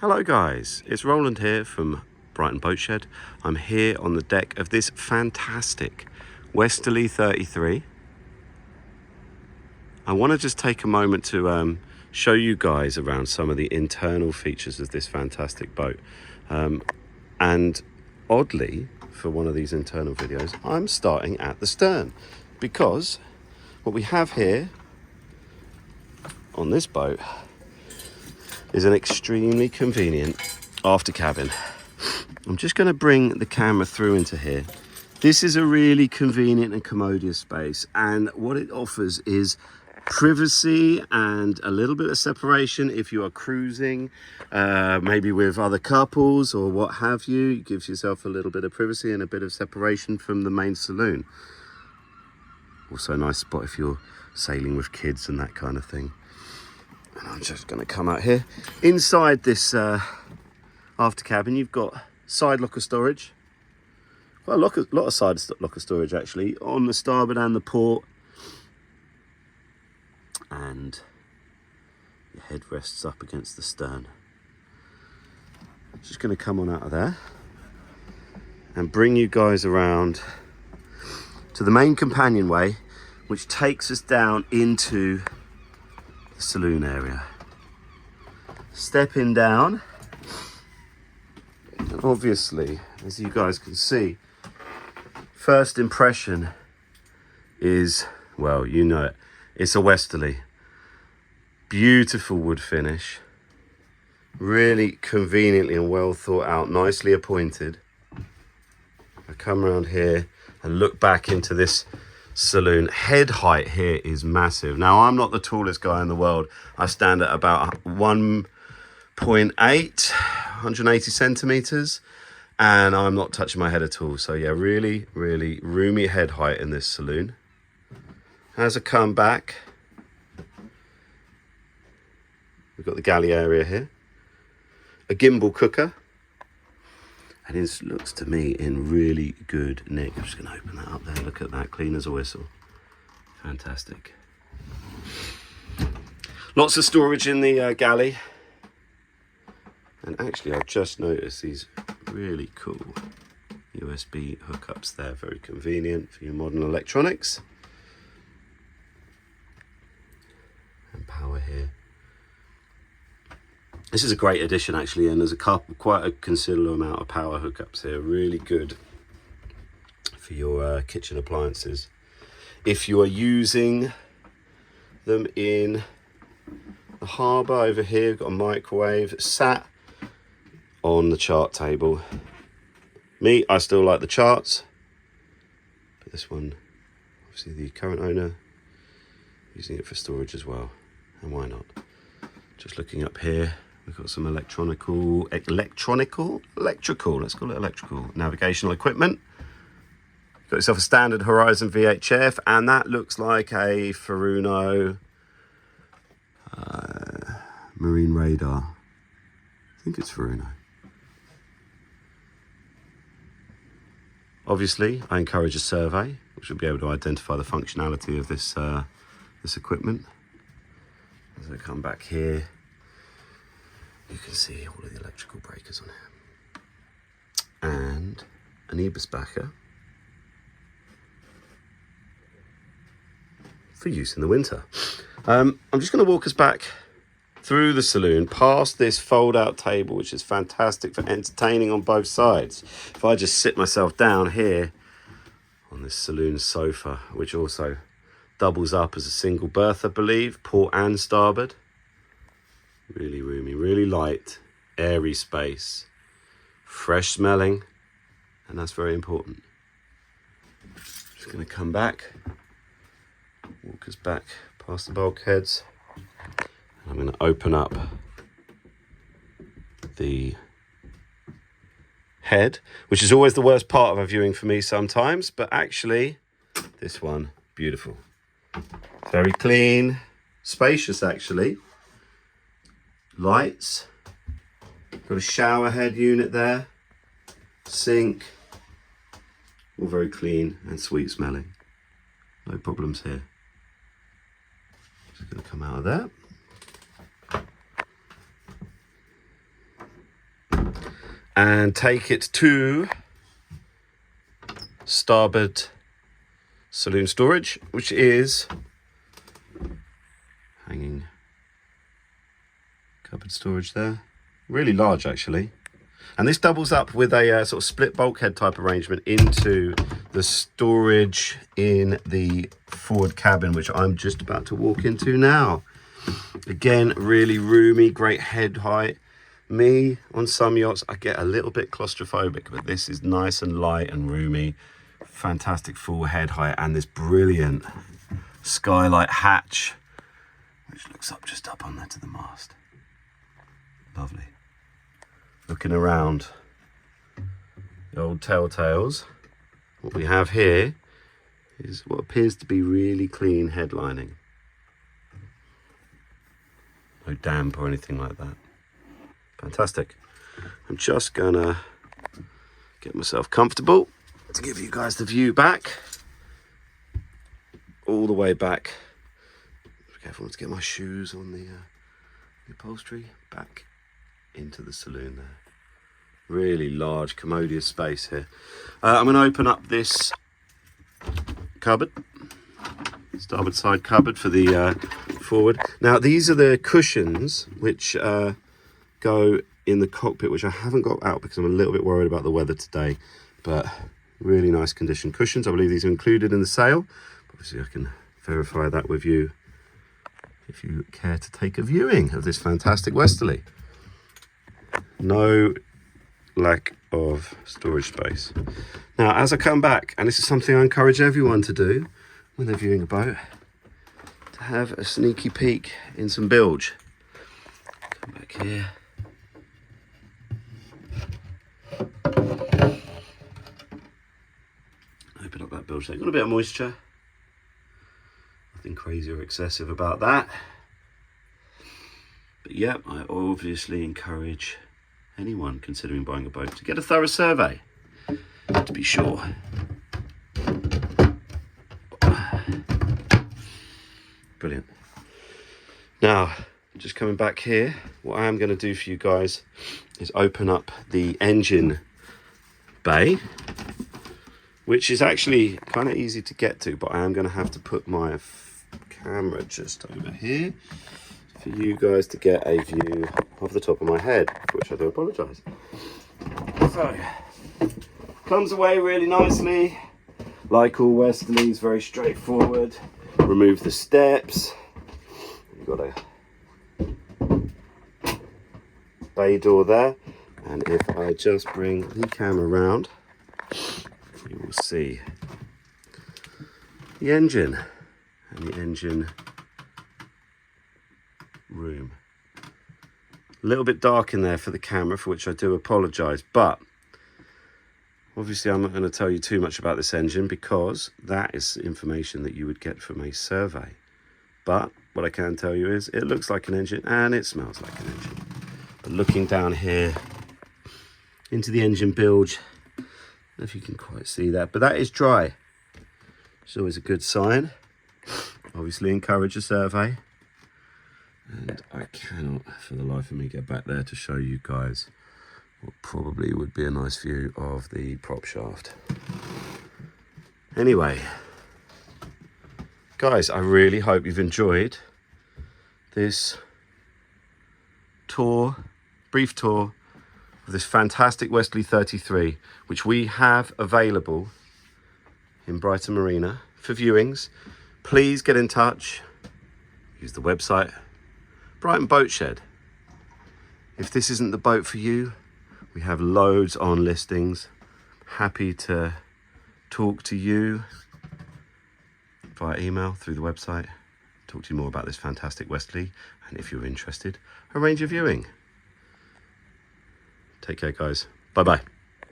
Hello guys, it's Roland here from Brighton Boatshed. I'm here on the deck of this fantastic Westerly 33. I want to just take a moment to show you guys around some of the internal features of this fantastic boat. And oddly, for one of these internal videos, I'm starting at the stern, because what we have here on this boat is an extremely convenient after cabin. I'm just going to bring the camera through into here. This is a really convenient and commodious space, and what it offers is privacy and a little bit of separation if you are cruising, maybe with other couples or what have you. It gives yourself a little bit of privacy and a bit of separation from the main saloon. Also a nice spot if you're sailing with kids and that kind of thing. And I'm just going to come out here. Inside this after cabin, you've got side locker storage. Quite a lot of side locker storage actually, on the starboard and the port. And your head rests up against the stern. Just going to come on out of there and bring you guys around to the main companionway, which takes us down into the saloon area. Stepping down, and obviously, as you guys can see, first impression is, well, you know it, it's a Westerly. Beautiful wood finish, really conveniently and well thought out, nicely appointed. I come around here and look back into this saloon. Head height here is massive. Now, I'm not the tallest guy in the world. I stand at about 1.8, 180 centimeters, and I'm not touching my head at all. So yeah, really, really roomy head height in this saloon. As I come back, we've got the galley area here, a gimbal cooker, and it looks to me in really good nick. I'm just going to open that up there. Look at that, clean as a whistle. Fantastic. Lots of storage in the galley. And actually, I've just noticed these really cool USB hookups there. Very convenient for your modern electronics. And power here. This is a great addition actually, and there's quite a considerable amount of power hookups here. Really good for your kitchen appliances. If you are using them in the harbour over here, we've got a microwave sat on the chart table. Me, I still like the charts, but this one, obviously the current owner, using it for storage as well, and why not? Just looking up here, we've got some electrical, let's call it electrical navigational equipment. Got yourself a standard Horizon VHF, and that looks like a Furuno marine radar. I think it's Furuno. Obviously, I encourage a survey, which will be able to identify the functionality of this this equipment. As I come back here, you can see all of the electrical breakers on here. And an Ebusbacher for use in the winter. I'm just going to walk us back through the saloon, past this fold-out table, which is fantastic for entertaining on both sides. If I just sit myself down here on this saloon sofa, which also doubles up as a single berth, I believe, port and starboard. Really roomy, really light, airy space, fresh smelling, and that's very important. Just going to come back, walk us back past the bulkheads. I'm going to open up the head, which is always the worst part of a viewing for me sometimes, but actually this one, beautiful. Very clean, spacious actually. Lights, got a shower head unit there, sink, all very clean and sweet smelling. No problems here. Just going to come out of there. and take it to starboard saloon storage, which is hanging cupboard storage there. Really large, actually. And this doubles up with a sort of split bulkhead type arrangement into the storage in the forward cabin, which I'm just about to walk into now. Again, really roomy, great head height. Me, on some yachts, I get a little bit claustrophobic, but this is nice and light and roomy. Fantastic full head height, and this brilliant skylight hatch, which looks up just up on there to the mast. Lovely. Looking around the old telltales, what we have here is what appears to be really clean headlining. No damp or anything like that. Fantastic. I'm just gonna get myself comfortable to give you guys the view back. All the way back. Be careful not to get my shoes on the upholstery. Back into the saloon there. Really large, commodious space here. I'm going to open up this cupboard, starboard side cupboard for the forward. Now these are the cushions which go in the cockpit, which I haven't got out because I'm a little bit worried about the weather today, but really nice condition cushions. I believe these are included in the sale. Obviously I can verify that with you if you care to take a viewing of this fantastic Westerly. No lack of storage space. Now, as I come back, and this is something I encourage everyone to do when they're viewing a boat, to have a sneaky peek in some bilge. Come back here. Open up that bilge there. Got a bit of moisture. Nothing crazy or excessive about that. But yeah, I obviously encourage anyone considering buying a boat to get a thorough survey to be sure. Brilliant. Now, just coming back here, what I am going to do for you guys is open up the engine bay, which is actually kind of easy to get to, but I am going to have to put my camera just over here for you guys to get a view of the top of my head, for which I do apologise. So, comes away really nicely. Like all Westerlies, very straightforward. Remove the steps. You've got a bay door there. And if I just bring the camera around, you will see the engine and the engine room. A little bit dark in there for the camera, for which I do apologise, but obviously I'm not going to tell you too much about this engine because that is information that you would get from a survey. But what I can tell you is it looks like an engine and it smells like an engine. But looking down here into the engine bilge, I don't know if you can quite see that, but that is dry. It's always a good sign. Obviously encourage a survey. And I cannot, for the life of me, get back there to show you guys what probably would be a nice view of the prop shaft. Anyway, guys, I really hope you've enjoyed this tour, brief tour of this fantastic Westerly 33, which we have available in Brighton Marina for viewings. Please get in touch. Use the website, Brighton Boatshed. If this isn't the boat for you, we have loads on listings. Happy to talk to you via email through the website. Talk to you more about this fantastic Westerly. And if you're interested, arrange a viewing. Take care, guys. Bye-bye.